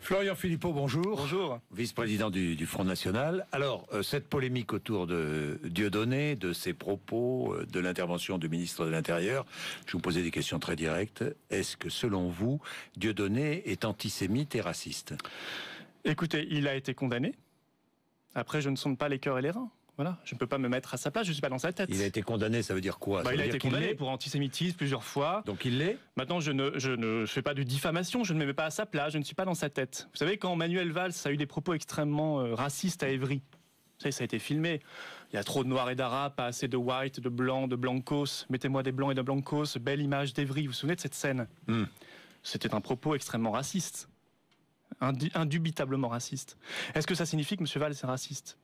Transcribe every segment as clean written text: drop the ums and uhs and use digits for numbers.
Florian Philippot, bonjour. Bonjour. Vice-président du Front National. Alors, cette polémique autour de Dieudonné, de ses propos, de l'intervention du ministre de l'Intérieur, je vous posais des questions très directes. Est-ce que, selon vous, Dieudonné est antisémite et raciste ? Écoutez, il a été condamné. Après, je ne sonde pas les cœurs et les reins. Voilà, je ne peux pas me mettre à sa place, je ne suis pas dans sa tête. Il a été condamné, ça veut dire quoi ? Il a été condamné pour antisémitisme plusieurs fois. Donc il l'est ? Maintenant, je ne fais pas de diffamation, je ne me mets pas à sa place, je ne suis pas dans sa tête. Vous savez, quand Manuel Valls a eu des propos extrêmement racistes à Évry, vous savez, ça a été filmé. Il y a trop de noirs et d'arabes, pas assez de white, de blancs, de blancos. Mettez-moi des blancs et de blancos, belle image d'Évry. Vous vous souvenez de cette scène ? C'était un propos extrêmement raciste. Indubitablement raciste. Est-ce que ça signifie que M. Valls est raciste ?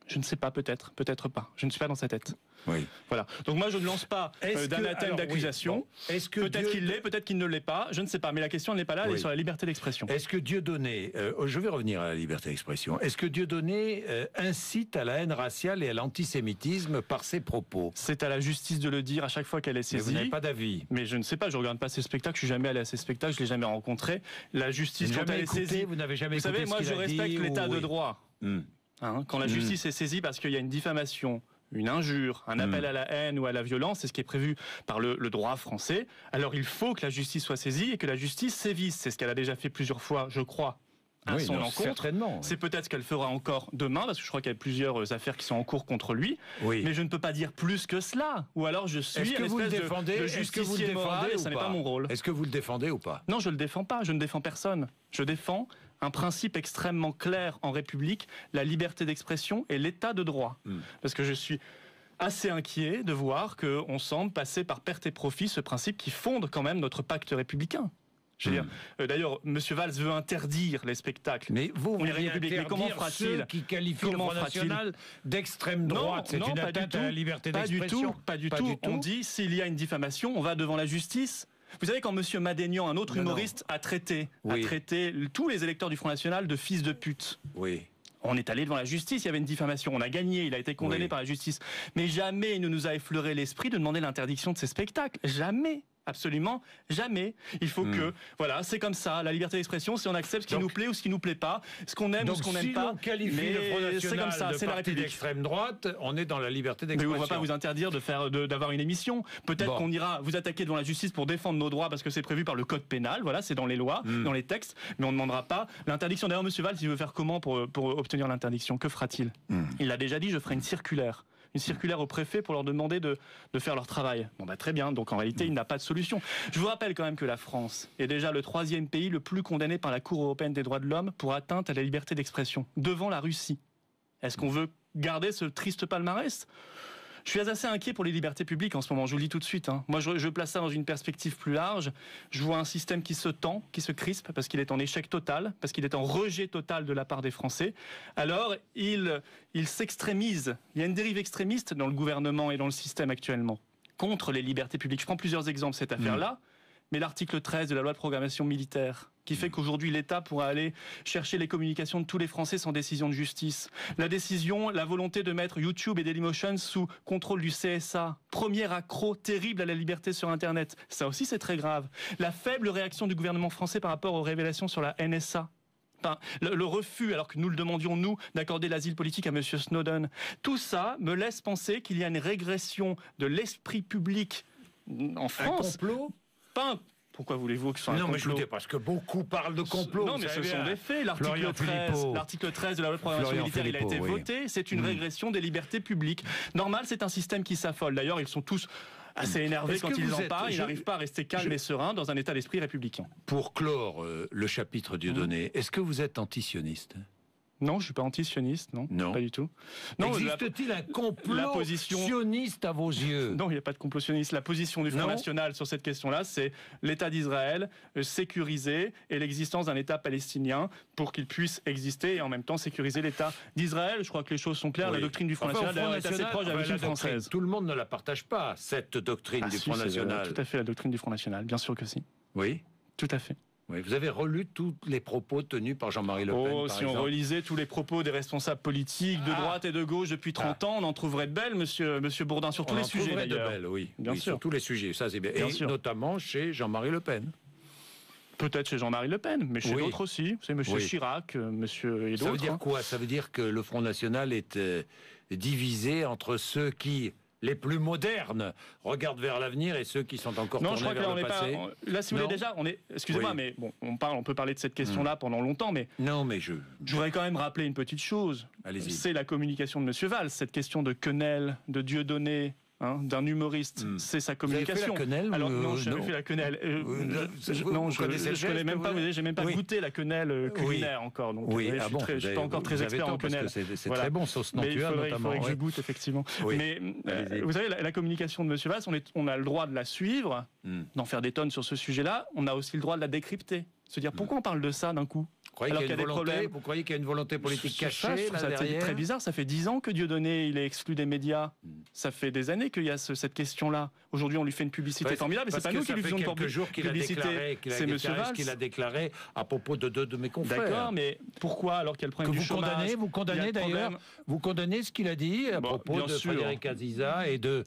Je ne sais pas, peut-être pas. Je ne suis pas dans sa tête. Oui. Voilà. Donc moi, je ne lance pas d'anathème d'accusation. Oui, bon. Peut-être qu'il l'est, peut-être qu'il ne l'est pas. Je ne sais pas. Mais la question n'est pas là. Elle est sur la liberté d'expression. Est-ce que Dieudonné, je vais revenir à la liberté d'expression. Est-ce que Dieudonné incite à la haine raciale et à l'antisémitisme par ses propos ? C'est à la justice de le dire à chaque fois qu'elle est saisie. Mais vous n'avez pas d'avis. Mais je ne sais pas. Je regarde pas ses spectacles. Je suis jamais allé à ses spectacles. Je l'ai jamais rencontré. La justice, quand elle est saisie, vous n'avez jamais écouté savez, moi, je respecte l'état de droit. Quand la justice est saisie parce qu'il y a une diffamation, une injure, un appel à la haine ou à la violence, c'est ce qui est prévu par le droit français, alors il faut que la justice soit saisie et que la justice sévisse. C'est ce qu'elle a déjà fait plusieurs fois, je crois, à son encontre. Certainement. C'est peut-être ce qu'elle fera encore demain, parce que je crois qu'il y a plusieurs affaires qui sont en cours contre lui. Oui. Mais je ne peux pas dire plus que cela. Ou alors je suis une espèce de justicier moral et ça n'est pas mon rôle. Est-ce que vous le défendez ou pas ? Non, je le défends pas. Je ne défends personne. Je défends un principe extrêmement clair en République, la liberté d'expression et l'état de droit. Parce que je suis assez inquiet de voir qu'on semble passer par perte et profit ce principe qui fonde quand même notre pacte républicain. Je veux dire, d'ailleurs, M. Valls veut interdire les spectacles. Mais vous voulez interdire comment ceux qui qualifient le Front National d'extrême droite. C'est une atteinte à la liberté d'expression. Pas du tout. On dit, s'il y a une diffamation, on va devant la justice. Vous savez, quand M. Madénian, un autre humoriste, a traité tous les électeurs du Front National de fils de pute. Oui. On est allé devant la justice, il y avait une diffamation, on a gagné, il a été condamné par la justice. Mais jamais il ne nous a effleuré l'esprit de demander l'interdiction de ces spectacles. Jamais. Absolument jamais. Il faut que, voilà, c'est comme ça, la liberté d'expression, si on accepte ce qui nous plaît ou ce qui nous plaît pas, ce qu'on aime ou ce qu'on n'aime pas. Donc si l'on qualifie le Front National de parti d'extrême droite, on est dans la liberté d'expression. Mais on va pas vous interdire d'avoir une émission. Peut-être qu'on ira vous attaquer devant la justice pour défendre nos droits parce que c'est prévu par le code pénal, voilà, c'est dans les lois, dans les textes, mais on ne demandera pas l'interdiction. D'ailleurs, M. Valls, il veut faire comment pour obtenir l'interdiction ? Que fera-t-il ? Il l'a déjà dit, je ferai une circulaire au préfet pour leur demander de faire leur travail. Bon très bien, donc en réalité il n'a pas de solution. Je vous rappelle quand même que la France est déjà le 3e pays le plus condamné par la Cour européenne des droits de l'homme pour atteinte à la liberté d'expression, devant la Russie. Est-ce qu'on veut garder ce triste palmarès ? Je suis assez inquiet pour les libertés publiques en ce moment, je vous le dis tout de suite. Moi, je place ça dans une perspective plus large. Je vois un système qui se tend, qui se crispe, parce qu'il est en échec total, parce qu'il est en rejet total de la part des Français. Alors, il s'extrémise. Il y a une dérive extrémiste dans le gouvernement et dans le système actuellement, contre les libertés publiques. Je prends plusieurs exemples de cette affaire-là. Mais l'article 13 de la loi de programmation militaire, qui fait qu'aujourd'hui l'État pourra aller chercher les communications de tous les Français sans décision de justice. La volonté de mettre YouTube et Dailymotion sous contrôle du CSA. Premier accroc terrible à la liberté sur Internet. Ça aussi c'est très grave. La faible réaction du gouvernement français par rapport aux révélations sur la NSA. Le refus, alors que nous le demandions, nous, d'accorder l'asile politique à M. Snowden. Tout ça me laisse penser qu'il y a une régression de l'esprit public en France. Un complot ? Pourquoi voulez-vous que ce soit un complot ? Non, mais je vous dis parce que beaucoup parlent de complot. Non, mais ce sont des faits. L'article 13 de la loi de programmation militaire, il a été voté. C'est une régression des libertés publiques. Normal, c'est un système qui s'affole. D'ailleurs, ils sont tous assez énervés quand ils en parlent. Ils n'arrivent pas à rester calmes et sereins dans un état d'esprit républicain. Pour clore le chapitre Dieudonné, est-ce que vous êtes antisioniste ? Non, je suis pas anti-sioniste, non, pas du tout. Non, existe-t-il un complot sioniste à vos yeux ? Non, il n'y a pas de complot sioniste. La position du Front National sur cette question-là, c'est l'État d'Israël sécurisé et l'existence d'un État palestinien pour qu'il puisse exister et en même temps sécuriser l'État d'Israël. Je crois que les choses sont claires. La doctrine du Front National est assez proche de la doctrine française. Tout le monde ne la partage pas, cette doctrine du Front National. Tout à fait, la doctrine du Front National, bien sûr que si. Oui. Tout à fait. Oui, vous avez relu tous les propos tenus par Jean-Marie Le Pen, par si on relisait tous les propos des responsables politiques de droite et de gauche depuis 30 ans, on en trouverait de belles, monsieur Bourdin, sur tous les sujets d'ailleurs. De belles, oui. Bien sûr. Sur tous les sujets, ça c'est bien. Bien et sûr. Notamment chez Jean-Marie Le Pen. Peut-être chez Jean-Marie Le Pen, mais chez d'autres aussi. C'est monsieur Chirac, monsieur et d'autres. Ça veut dire quoi? Ça veut dire que le Front National est divisé entre ceux qui, les plus modernes, regardent vers l'avenir et ceux qui sont encore tournés vers le passé. Là, si vous voulez déjà, excusez-moi, mais bon, on peut parler de cette question-là pendant longtemps, mais je voudrais quand même rappeler une petite chose. Allez-y. C'est la communication de monsieur Valls, cette question de quenelle, de Dieudonné. D'un humoriste, c'est sa communication. Vous avez fait la quenelle? Alors non, je n'avais fait la quenelle. Je connais même pas. J'ai même pas goûté la quenelle culinaire encore. Donc, je suis pas encore très expert en quenelle. C'est très bon, sauce Nantua notamment. Il faudrait que je goûte effectivement. Mais vous savez, la communication de monsieur Valls, on a le droit de la suivre, d'en faire des tonnes sur ce sujet-là. On a aussi le droit de la décrypter, se dire pourquoi on parle de ça d'un coup. Vous croyez qu'il y a une volonté politique cachée là derrière? C'est très bizarre. Ça fait 10 ans que Dieudonné il est exclu des médias. Ça fait des années qu'il y a cette question-là. Aujourd'hui, on lui fait une publicité formidable, mais c'est pas nous qui lui faisons une publicité. C'est monsieur Valls qu'il a déclaré à propos de deux de mes confrères. D'accord, mais pourquoi alors qu'il y a le problème du chômage? Vous condamnez d'ailleurs. Vous condamnez ce qu'il a dit à propos de Frédéric Aziza et de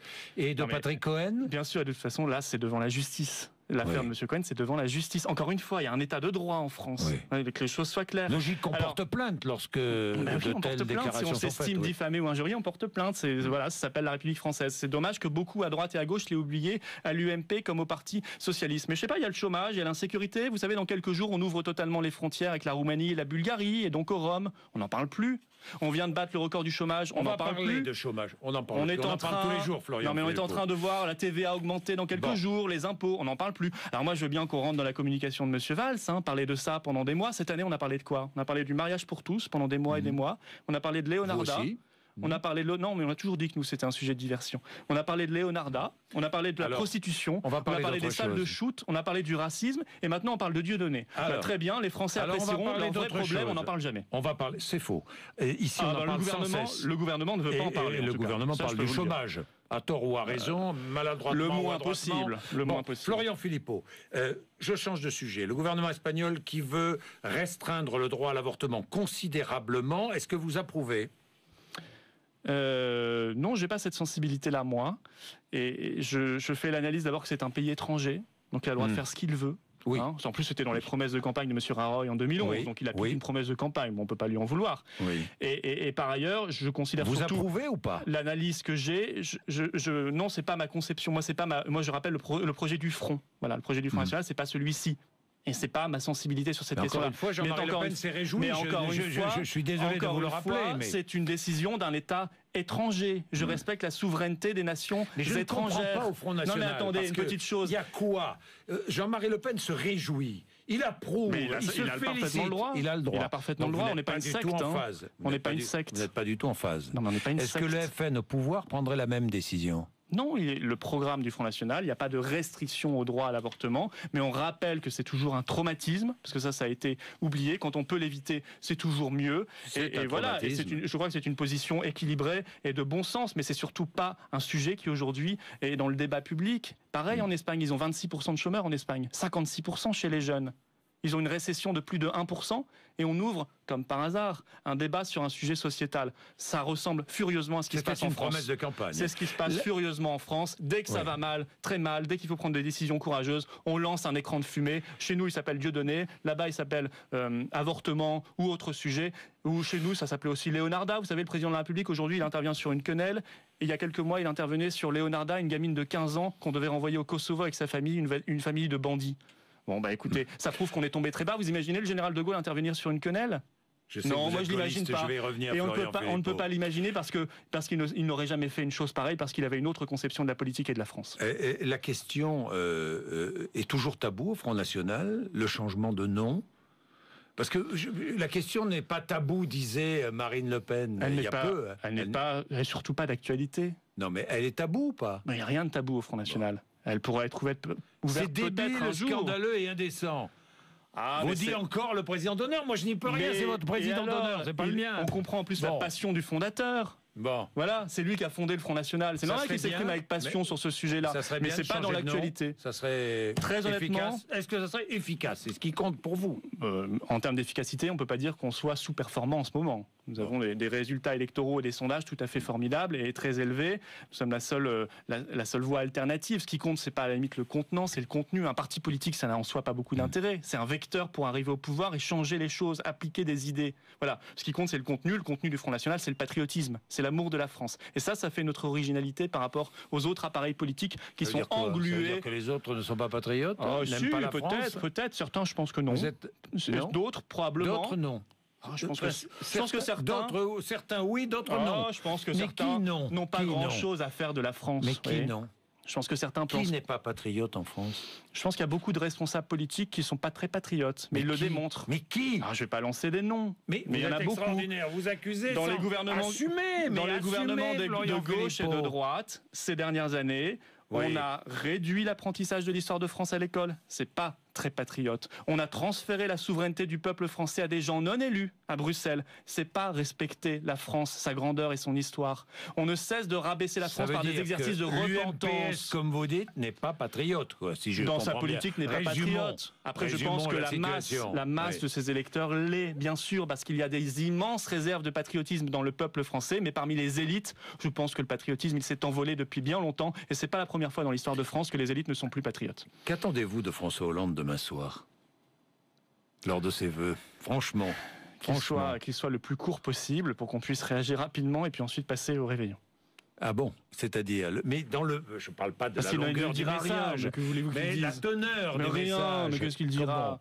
Patrick Cohen? Bien sûr. Et de toute façon, là, c'est devant la justice. L'affaire de M. Cohen, c'est devant la justice. Encore une fois, il y a un état de droit en France. Que les choses soient claires. Logique qu'on porte plainte lorsque on porte plainte. Si on s'estime diffamé ou injurié, on porte plainte. Ça s'appelle la République française. C'est dommage que beaucoup à droite et à gauche l'aient oublié, à l'UMP comme au Parti socialiste. Mais je sais pas, il y a le chômage, il y a l'insécurité. Vous savez, dans quelques jours, on ouvre totalement les frontières avec la Roumanie et la Bulgarie, et donc au Rhum. On n'en parle plus. On vient de battre le record du chômage, on n'en parle plus. De chômage, on en parle. On en parle tous les jours, Florian. Non, mais on est en train de voir la TVA augmenter dans quelques jours, les impôts, on n'en parle plus. Alors moi, je veux bien qu'on rentre dans la communication de monsieur Valls, parler de ça pendant des mois. Cette année, on a parlé de quoi? On a parlé du mariage pour tous pendant des mois et des mois. On a parlé de Leonarda. On a parlé de... Non, mais on a toujours dit que nous, c'était un sujet de diversion. On a parlé de Leonarda, on a parlé de la prostitution, on a parlé des salles de shoot, on a parlé du racisme, et maintenant on parle de Dieudonné. Très bien, les Français apprécieront, leurs vrais problèmes, on n'en parle jamais. On va parler, c'est faux. Ici, on en parle sans cesse. Le gouvernement ne veut pas en parler. Le gouvernement parle du chômage. À tort ou à raison, maladroitement. Le moins possible. Florian Philippot, je change de sujet. Le gouvernement espagnol qui veut restreindre le droit à l'avortement considérablement, est-ce que vous approuvez? Non, j'ai pas cette sensibilité-là, moi. Et je fais l'analyse d'abord que c'est un pays étranger, donc il a le droit de faire ce qu'il veut. Oui. En plus, c'était dans les promesses de campagne de M. Rajoy en 2011, donc il a plus qu'une promesse de campagne. Bon, on peut pas lui en vouloir. Et par ailleurs, je considère vous surtout approuvez ou pas l'analyse que j'ai. Non, c'est pas ma conception. Moi, je rappelle le projet du Front. Voilà, le projet du Front National, c'est pas celui-ci. Et c'est pas ma sensibilité sur cette question-là. Encore une fois, Jean-Marie Le Pen s'est réjoui. Je suis désolé de vous le rappeler. Mais c'est une décision d'un État étranger. Je respecte la souveraineté des nations étrangères. Mais je ne comprends pas au Front National. Non mais attendez, une petite chose. Il y a quoi? Jean-Marie Le Pen se réjouit. Il approuve. Mais il a parfaitement le droit. Il a le droit. Il a parfaitement le droit. On n'est pas une secte. On n'est pas une secte. Vous n'êtes pas du tout en phase. Non, mais on n'est pas une secte. Est-ce que le FN au pouvoir prendrait la même décision? Non, le programme du Front National, il n'y a pas de restriction au droit à l'avortement, mais on rappelle que c'est toujours un traumatisme, parce que ça a été oublié. Quand on peut l'éviter, c'est toujours mieux. Et voilà, je crois que c'est une position équilibrée et de bon sens, mais c'est surtout pas un sujet qui aujourd'hui est dans le débat public. Pareil en Espagne, ils ont 26% de chômeurs en Espagne, 56% chez les jeunes. Ils ont une récession de plus de 1%, et on ouvre, comme par hasard, un débat sur un sujet sociétal. Ça ressemble furieusement à ce qui se passe en France. C'est une promesse de campagne. C'est ce qui se passe furieusement en France. Dès que ça va mal, très mal, dès qu'il faut prendre des décisions courageuses, on lance un écran de fumée. Chez nous, il s'appelle Dieudonné. Là-bas, il s'appelle avortement ou autre sujet. Ou chez nous, ça s'appelait aussi Leonarda. Vous savez, le président de la République, aujourd'hui, il intervient sur une quenelle. Et il y a quelques mois, il intervenait sur Leonarda, une gamine de 15 ans qu'on devait renvoyer au Kosovo avec sa famille, une famille de bandits. Bon, écoutez, ça prouve qu'on est tombé très bas. Vous imaginez le général de Gaulle intervenir sur une quenelle? Non, moi je l'imagine pas. Et on ne peut pas l'imaginer parce qu'il n'aurait jamais fait une chose pareille, parce qu'il avait une autre conception de la politique et de la France. La question est toujours taboue au Front National, le changement de nom. Parce que la question n'est pas taboue, disait Marine Le Pen. Elle n'est surtout pas d'actualité. Non, mais elle est taboue ou pas? Il n'y a rien de tabou au Front National. Elle pourrait être ouverte c'est débile, scandaleux et indécent. Vous dites encore le président d'honneur. Moi, je n'y peux rien. C'est votre président d'honneur, c'est pas le mien. On comprend en plus la passion du fondateur. Bon. Voilà, c'est lui qui a fondé le Front National. C'est normal qu'il s'exprime avec passion sur ce sujet-là. Mais c'est pas dans l'actualité. Ça serait très honnêtement. Est-ce que ça serait efficace? C'est ce qui compte pour vous? En termes d'efficacité, on peut pas dire qu'on soit sous-performant en ce moment. Nous avons des résultats électoraux et des sondages tout à fait formidables et très élevés. Nous sommes la seule voie alternative. Ce qui compte, c'est pas à la limite le contenant, c'est le contenu. Un parti politique, ça n'a en soi pas beaucoup d'intérêt. C'est un vecteur pour arriver au pouvoir et changer les choses, appliquer des idées. Voilà. Ce qui compte, c'est le contenu. Le contenu du Front National, c'est le patriotisme, c'est l'amour de la France. Et ça fait notre originalité par rapport aux autres appareils politiques qui sont englués. Ça veut dire que les autres ne sont pas patriotes? Si, peut-être. Certains, je pense que non. D'autres, probablement. D'autres, non. Je pense que certains oui, d'autres non. Je pense que certains n'ont pas grand-chose à faire de la France. Mais qui non? Je pense que certains pensent... Qui n'est pas patriote en France? Je pense qu'il y a beaucoup de responsables politiques qui ne sont pas très patriotes, mais ils le démontrent. Mais qui? Je ne vais pas lancer des noms, mais il y en a beaucoup. Vous accusez dans les gouvernements, de gauche et de droite, ces dernières années, on a réduit l'apprentissage de l'histoire de France à l'école. C'est pas très patriote. On a transféré la souveraineté du peuple français à des gens non élus à Bruxelles. C'est pas respecter la France, sa grandeur et son histoire. On ne cesse de rabaisser la France par des exercices de repentance. Comme vous dites, n'est pas patriote, quoi, si je dans sa politique n'est pas patriote. Après, je pense que la masse de ses électeurs l'est, bien sûr, parce qu'il y a des immenses réserves de patriotisme dans le peuple français, mais parmi les élites, je pense que le patriotisme, il s'est envolé depuis bien longtemps, et c'est pas la première fois dans l'histoire de France que les élites ne sont plus patriotes. Qu'attendez-vous de François Hollande demain soir, lors de ses vœux? Franchement. Qu'il soit le plus court possible pour qu'on puisse réagir rapidement et puis ensuite passer au réveillon. Ah bon? C'est-à-dire, mais je parle pas de la longueur du message, mais la teneur du message. Mais qu'est-ce qu'il dira?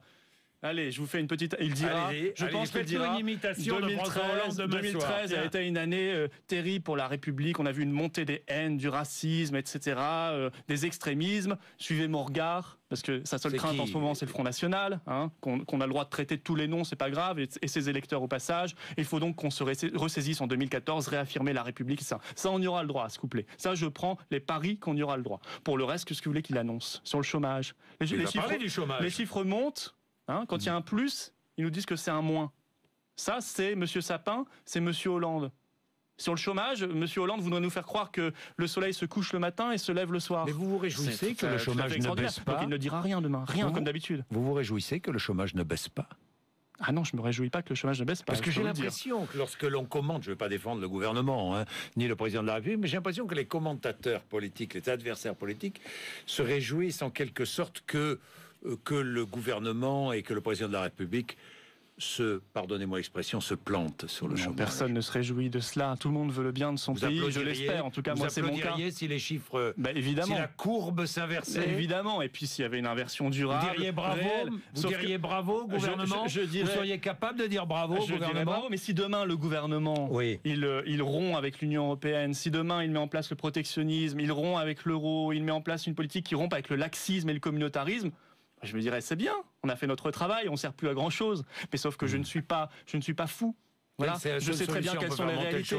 Allez, je vous fais une petite... Il dira, je pense qu'il dira, une imitation 2013 a été une année terrible pour la République. On a vu une montée des haines, du racisme, etc., des extrémismes. Suivez mon regard, parce que sa seule crainte en ce moment, c'est le Front National, qu'on a le droit de traiter de tous les noms, c'est pas grave, et ses électeurs au passage. Il faut donc qu'on se ressaisisse en 2014, réaffirmer la République. Ça, on y aura le droit à ce couplet. Ça, je prends les paris qu'on y aura le droit. Pour le reste, qu'est-ce que vous voulez qu'il annonce sur le chômage? Les chiffres montent. Quand il y a un plus, ils nous disent que c'est un moins. Ça, c'est M. Sapin, c'est M. Hollande. Sur le chômage, M. Hollande voudrait nous faire croire que le soleil se couche le matin et se lève le soir. Mais vous vous réjouissez que le chômage ne baisse pas? Donc il ne dira rien demain, rien comme d'habitude. Vous vous réjouissez que le chômage ne baisse pas? Ah non, je me réjouis pas que le chômage ne baisse pas. Parce que j'ai l'impression que lorsque l'on commente, je ne veux pas défendre le gouvernement, ni le président de la République, mais j'ai l'impression que les commentateurs politiques, les adversaires politiques, se réjouissent en quelque sorte que le gouvernement et que le président de la République pardonnez-moi l'expression, se plante sur le chômage. Personne ne se réjouit de cela. Tout le monde veut le bien de son pays, je l'espère. En tout cas, moi, c'est mon cas. Vous si les chiffres, évidemment. Si la courbe s'inversait? Évidemment. Et puis, s'il y avait une inversion durable... Vous diriez bravo au gouvernement? Vous seriez capable de dire bravo au gouvernement? Bravo, mais si demain, le gouvernement, il rompt avec l'Union européenne, si demain, il met en place le protectionnisme, il rompt avec l'euro, il met en place une politique qui rompt avec le laxisme et le communautarisme, je me dirais, c'est bien, on a fait notre travail, on ne sert plus à grand-chose. Mais sauf que je ne suis pas fou. Voilà. Je sais très bien quelles sont les réalités.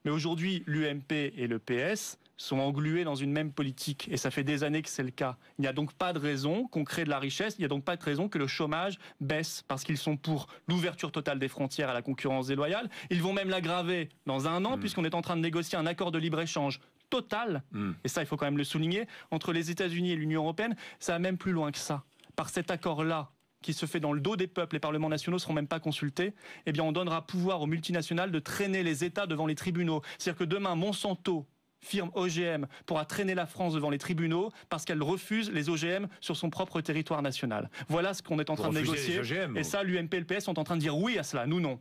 Mais aujourd'hui, l'UMP et le PS sont englués dans une même politique. Et ça fait des années que c'est le cas. Il n'y a donc pas de raison qu'on crée de la richesse, il n'y a donc pas de raison que le chômage baisse, parce qu'ils sont pour l'ouverture totale des frontières à la concurrence déloyale. Ils vont même l'aggraver dans un an, puisqu'on est en train de négocier un accord de libre-échange total, et ça, il faut quand même le souligner, entre les États-Unis et l'Union européenne. Ça va même plus loin que ça. Par cet accord-là, qui se fait dans le dos des peuples, les parlements nationaux ne seront même pas consultés, eh bien on donnera pouvoir aux multinationales de traîner les États devant les tribunaux. C'est-à-dire que demain, Monsanto, firme OGM, pourra traîner la France devant les tribunaux parce qu'elle refuse les OGM sur son propre territoire national. Voilà ce qu'on est en train de négocier. Et ça, l'UMP et le PS sont en train de dire oui à cela, nous non.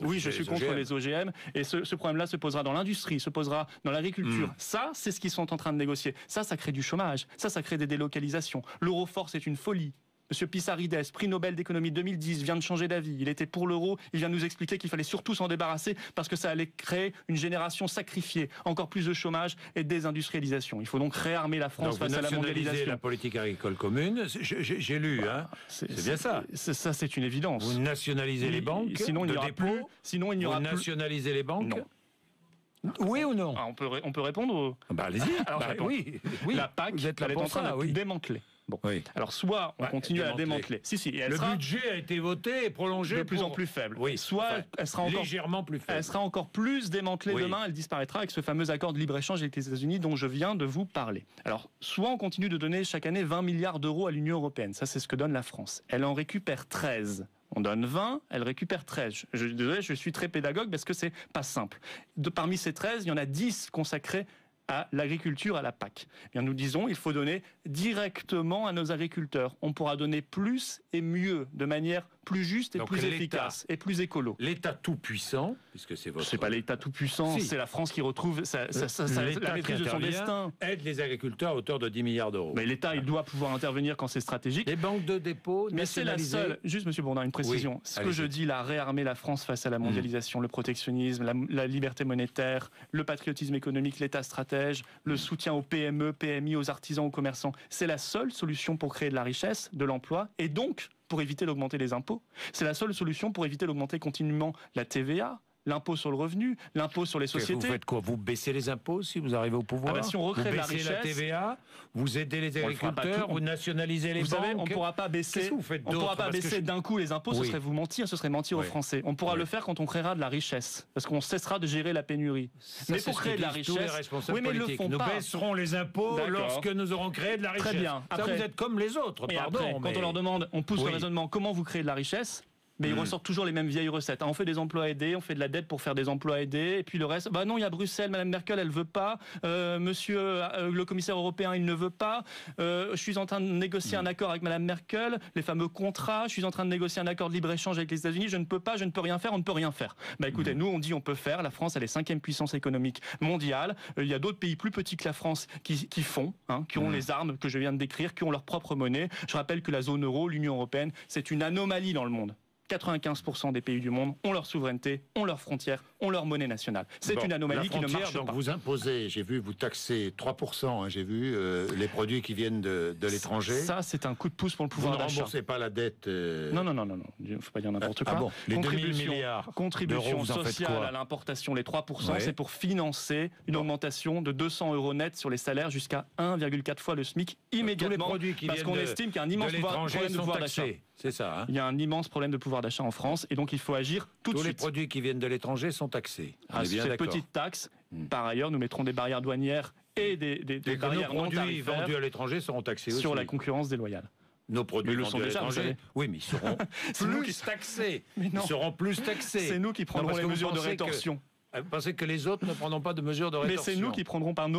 Oui, je suis contre les OGM, et ce problème-là se posera dans l'industrie, se posera dans l'agriculture. Ça, c'est ce qu'ils sont en train de négocier. Ça crée du chômage, ça crée des délocalisations. L'euro-force est une folie. Monsieur Pissarides, prix Nobel d'économie 2010, vient de changer d'avis. Il était pour l'euro, il vient de nous expliquer qu'il fallait surtout s'en débarrasser parce que ça allait créer une génération sacrifiée, encore plus de chômage et de désindustrialisation. Il faut donc réarmer la France face à la mondialisation. La politique agricole commune, j'ai lu, c'est bien ça. Ça, c'est une évidence. Vous nationalisez les banques, sinon il n'y aura plus. Sinon il n'y aura plus. Vous nationalisez les banques. Non. Oui ou non? On peut répondre. Allez-y. Oui. La PAC, elle est en train d'être démantelée. Bon. Oui. Alors, soit on continue à la démanteler. Le budget a été voté et prolongé de plus en plus faible. Oui. Soit elle sera encore légèrement plus faible. Elle sera encore plus démantelée demain. Elle disparaîtra avec ce fameux accord de libre-échange avec les États-Unis dont je viens de vous parler. Alors, soit on continue de donner chaque année 20 milliards d'euros à l'Union européenne. Ça, c'est ce que donne la France. Elle en récupère 13. On donne 20, elle récupère 13. Désolé, je suis très pédagogue parce que c'est pas simple. Parmi ces 13, il y en a 10 consacrés à l'agriculture, à la PAC. Eh bien, nous disons, il faut donner directement à nos agriculteurs. On pourra donner plus et mieux, de manière plus juste et donc plus efficace et plus écolo. L'État tout-puissant, puisque c'est votre... C'est pas l'État tout-puissant, c'est la France qui retrouve la maîtrise de son destin. Aide les agriculteurs à hauteur de 10 milliards d'euros. Mais l'État, il doit pouvoir intervenir quand c'est stratégique. Les banques de dépôt mais c'est la seule... Juste, Monsieur Bourdin, une précision. Ce que je dis là, réarmer la France face à la mondialisation, le protectionnisme, la liberté monétaire, le patriotisme économique, l'État stratège, le soutien aux PME, PMI, aux artisans, aux commerçants, c'est la seule solution pour créer de la richesse, de l'emploi, et donc pour éviter d'augmenter les impôts. C'est la seule solution pour éviter d'augmenter continuellement la TVA, l'impôt sur le revenu, l'impôt sur les sociétés. Vous faites quoi? Vous baissez les impôts si vous arrivez au pouvoir? Si on recrée de la richesse, la TVA, vous aidez les agriculteurs, vous nationalisez les banques. Vous savez, on ne pourra pas baisser, d'un coup les impôts, ce serait vous mentir, ce serait mentir aux Français. On pourra le faire quand on créera de la richesse, parce qu'on cessera de gérer la pénurie. Mais pour créer de la richesse, nous baisserons les impôts lorsque nous aurons créé de la richesse. Très bien. Après, vous êtes comme les autres, pardon. Quand on leur demande, on pousse le raisonnement, comment vous créez de la richesse? Mais ils ressortent toujours les mêmes vieilles recettes. On fait des emplois aidés, on fait de la dette pour faire des emplois aidés, et puis le reste, non, il y a Bruxelles, Madame Merkel, elle veut pas, monsieur le commissaire européen, il ne veut pas, je suis en train de négocier un accord avec Madame Merkel, les fameux contrats, je suis en train de négocier un accord de libre-échange avec les États-Unis, je ne peux pas, je ne peux rien faire, on ne peut rien faire. Écoutez, nous on dit on peut faire, la France elle est 5e puissance économique mondiale, il y a d'autres pays plus petits que la France qui font, qui ont les armes que je viens de décrire, qui ont leur propre monnaie. Je rappelle que la zone euro, l'Union européenne, c'est une anomalie dans le monde. 95% des pays du monde ont leur souveraineté, ont leurs frontières, ont leur monnaie nationale. C'est une anomalie qui ne marche donc pas. Vous imposez, j'ai vu, vous taxez 3%, j'ai vu, les produits qui viennent de l'étranger. Ça, c'est un coup de pouce pour le pouvoir d'achat. Vous ne remboursez pas la dette Non, il ne faut pas dire n'importe quoi. Les 2000 milliards contribution sociale à l'importation, les 3%, c'est pour financer une augmentation de 200 € net sur les salaires jusqu'à 1,4 fois le SMIC immédiatement, parce qu'on estime qu'il y a un immense problème de pouvoir d'achat. C'est ça. Il y a un immense problème de pouvoir d'achat en France et donc il faut agir tout de suite. Tous les produits qui viennent de l'étranger sont taxés. Cette petite taxe. Par ailleurs, nous mettrons des barrières douanières et des barrières non tarifaires vendus à l'étranger seront taxés aussi. Sur la concurrence déloyale. Nos produits le sont déjà, oui, mais ils seront plus taxés. Ils seront plus taxés. C'est nous qui prendrons les mesures de rétorsion. Vous pensez que les autres ne prendront pas de mesures de rétorsion? Mais c'est nous qui prendrons par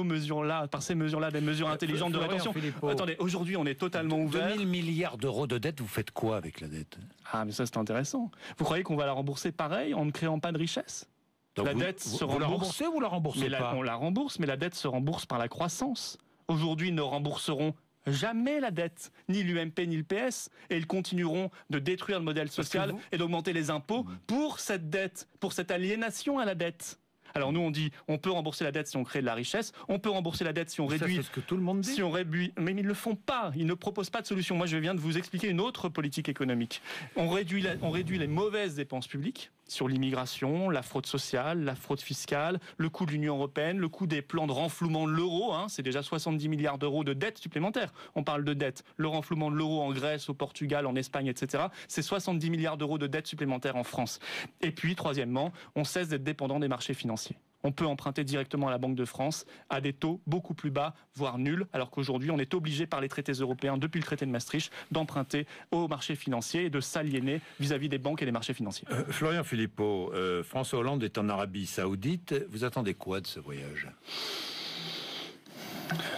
ces mesures-là, des mesures intelligentes de rétorsion. Attendez, aujourd'hui, on est totalement ouvert. 2000 milliards d'euros de dette, vous faites quoi avec la dette? Mais ça, c'est intéressant. Vous croyez qu'on va la rembourser pareil en ne créant pas de richesse? Donc la dette se rembourse. Vous la remboursez ou vous la remboursez pas? On la rembourse, mais la dette se rembourse par la croissance. Aujourd'hui, nous rembourserons jamais la dette, ni l'UMP ni le PS, et ils continueront de détruire le modèle social et d'augmenter les impôts pour cette dette, pour cette aliénation à la dette. Alors nous on dit on peut rembourser la dette si on crée de la richesse, on peut rembourser la dette si on réduit. C'est ce que tout le monde dit. Si on réduit, mais ils ne le font pas, ils ne proposent pas de solution. Moi je viens de vous expliquer une autre politique économique. On réduit les mauvaises dépenses publiques sur l'immigration, la fraude sociale, la fraude fiscale, le coût de l'Union européenne, le coût des plans de renflouement de l'euro, c'est déjà 70 milliards d'euros de dettes supplémentaires. On parle de dettes. Le renflouement de l'euro en Grèce, au Portugal, en Espagne, etc. C'est 70 milliards d'euros de dettes supplémentaires en France. Et puis, troisièmement, on cesse d'être dépendant des marchés financiers. On peut emprunter directement à la Banque de France à des taux beaucoup plus bas, voire nuls, alors qu'aujourd'hui, on est obligé par les traités européens, depuis le traité de Maastricht, d'emprunter aux marchés financiers et de s'aliéner vis-à-vis des banques et des marchés financiers. Florian Philippot, François Hollande est en Arabie Saoudite. Vous attendez quoi de ce voyage?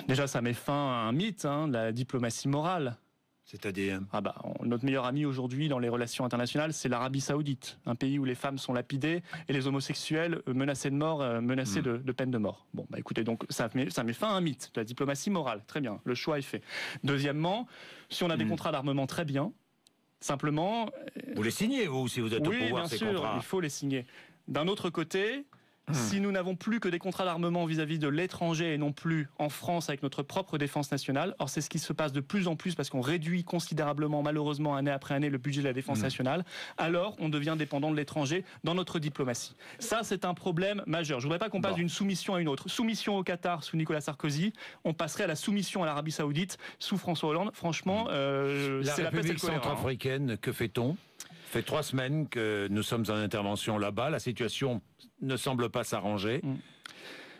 Déjà, ça met fin à un mythe, la diplomatie morale. C'est-à-dire notre meilleur ami aujourd'hui dans les relations internationales, c'est l'Arabie Saoudite, un pays où les femmes sont lapidées et les homosexuels menacés de mort, menacés de peine de mort. Écoutez, donc ça met fin à un mythe, de la diplomatie morale, très bien, le choix est fait. Deuxièmement, si on a des contrats d'armement, très bien. Simplement, vous les signez, vous, si vous êtes au pouvoir, ces contrats. Oui, bien sûr, il faut les signer. D'un autre côté, Si nous n'avons plus que des contrats d'armement vis-à-vis de l'étranger et non plus en France avec notre propre défense nationale, or c'est ce qui se passe de plus en plus parce qu'on réduit considérablement, malheureusement, année après année, le budget de la défense nationale, alors on devient dépendant de l'étranger dans notre diplomatie. Ça, c'est un problème majeur. Je ne voudrais pas qu'on passe d'une soumission à une autre. Soumission au Qatar sous Nicolas Sarkozy, on passerait à la soumission à l'Arabie Saoudite sous François Hollande. Franchement, c'est la peste et le choléra. Centrafricaine, que fait-on ? Ça fait 3 semaines que nous sommes en intervention là-bas. La situation ne semble pas s'arranger.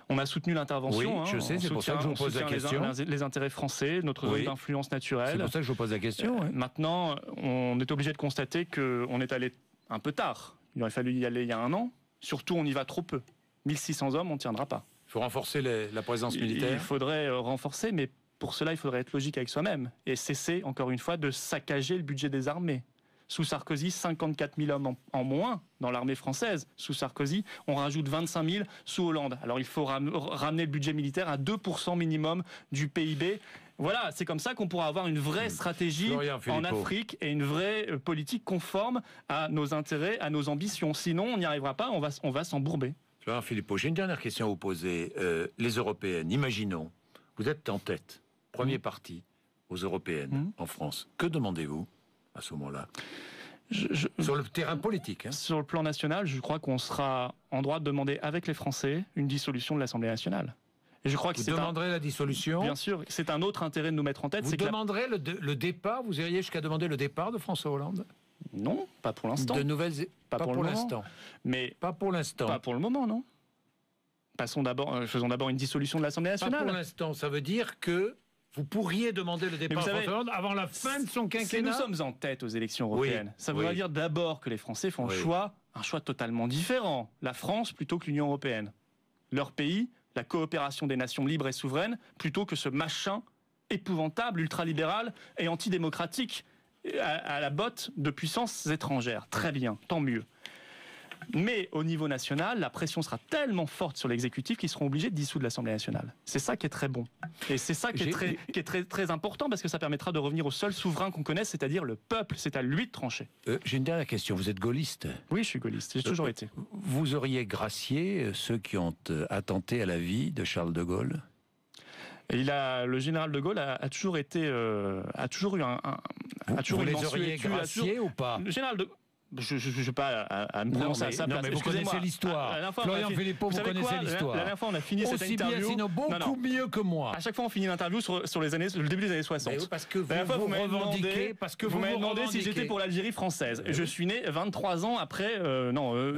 On a soutenu l'intervention. Oui, je sais, c'est pour ça que je vous pose la question. Les intérêts français, notre zone d'influence naturelle. C'est pour ça que je vous pose la question. Maintenant, on est obligé de constater qu'on est allé un peu tard. Il aurait fallu y aller il y a 1 an. Surtout, on y va trop peu. 1600 hommes, on ne tiendra pas. Il faut renforcer la présence militaire. Il faudrait renforcer, mais pour cela, il faudrait être logique avec soi-même et cesser, encore une fois, de saccager le budget des armées. Sous Sarkozy, 54 000 hommes en moins dans l'armée française. Sous Sarkozy, on rajoute 25 000 sous Hollande. Alors il faut ramener le budget militaire à 2% minimum du PIB. Voilà, c'est comme ça qu'on pourra avoir une vraie stratégie en Afrique et une vraie politique conforme à nos intérêts, à nos ambitions. Sinon, on n'y arrivera pas, on va s'embourber. Florian Philippot, j'ai une dernière question à vous poser. Les Européennes, imaginons, vous êtes en tête, premier parti aux Européennes en France. Que demandez-vous à ce moment-là, sur le terrain politique? Sur le plan national, je crois qu'on sera en droit de demander avec les Français une dissolution de l'Assemblée nationale. Et je crois que vous demanderez la dissolution? Bien sûr, c'est un autre intérêt de nous mettre en tête. Vous demanderez le départ? Vous iriez jusqu'à demander le départ de François Hollande? Non, pas pour l'instant. De nouvelles... Pas pour l'instant. Mais pas pour l'instant. Pas pour le moment, non. Faisons d'abord une dissolution de l'Assemblée nationale. Pas pour l'instant, ça veut dire que vous pourriez demander le départ de François Hollande avant la fin de son quinquennat. Si nous sommes en tête aux élections européennes, ça voudrait dire d'abord que les Français font un choix totalement différent. La France plutôt que l'Union européenne. Leur pays, la coopération des nations libres et souveraines, plutôt que ce machin épouvantable, ultralibéral et antidémocratique à la botte de puissances étrangères. Très bien, tant mieux. Mais au niveau national, la pression sera tellement forte sur l'exécutif qu'ils seront obligés de dissoudre l'Assemblée nationale. C'est ça qui est très bon. Et c'est ça qui est très important parce que ça permettra de revenir au seul souverain qu'on connaisse, c'est-à-dire le peuple. C'est à lui de trancher. J'ai une dernière question. Vous êtes gaulliste? Oui, je suis gaulliste. J'ai toujours été. Vous auriez gracié ceux qui ont attenté à la vie de Charles de Gaulle? Le général de Gaulle a toujours été, a toujours eu vous les auriez graciés ou pas? Le général de je ne vais pas à me prononcer à sa place. Mais vous connaissez l'histoire. Florian Philippot, vous connaissez l'histoire. La dernière fois, on a fini cette interview. Aussi bien, sinon beaucoup mieux que moi. À chaque fois, on finit l'interview sur le début des années 60. Oui, parce que vous revendiquez. Vous m'avez demandé si j'étais pour l'Algérie française. Je suis né 23 ans après,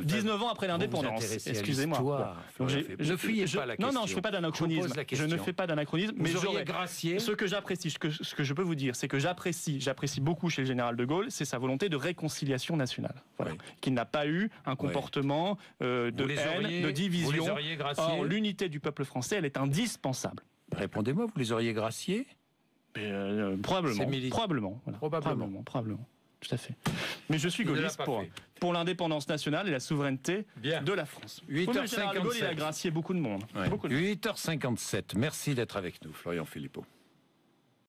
19 ans après l'indépendance. Excusez-moi. Ne fuyez pas la question. Non, je ne fais pas d'anachronisme. Je ne fais pas d'anachronisme. Mais j'aurais gracié. Ce que j'apprécie, ce que je peux vous dire, c'est que j'apprécie beaucoup chez le général de Gaulle, c'est sa volonté de réconciliation nationale. Voilà. Qui n'a pas eu un comportement de haine, de division. Or, l'unité du peuple français, elle est indispensable. Répondez-moi, vous les auriez graciés? Probablement. Tout à fait. Mais je suis gaulliste pour l'indépendance nationale et la souveraineté de la France. 8h57. De Gaulle, il a gracié beaucoup de monde. 8h57. Merci d'être avec nous, Florian Philippot.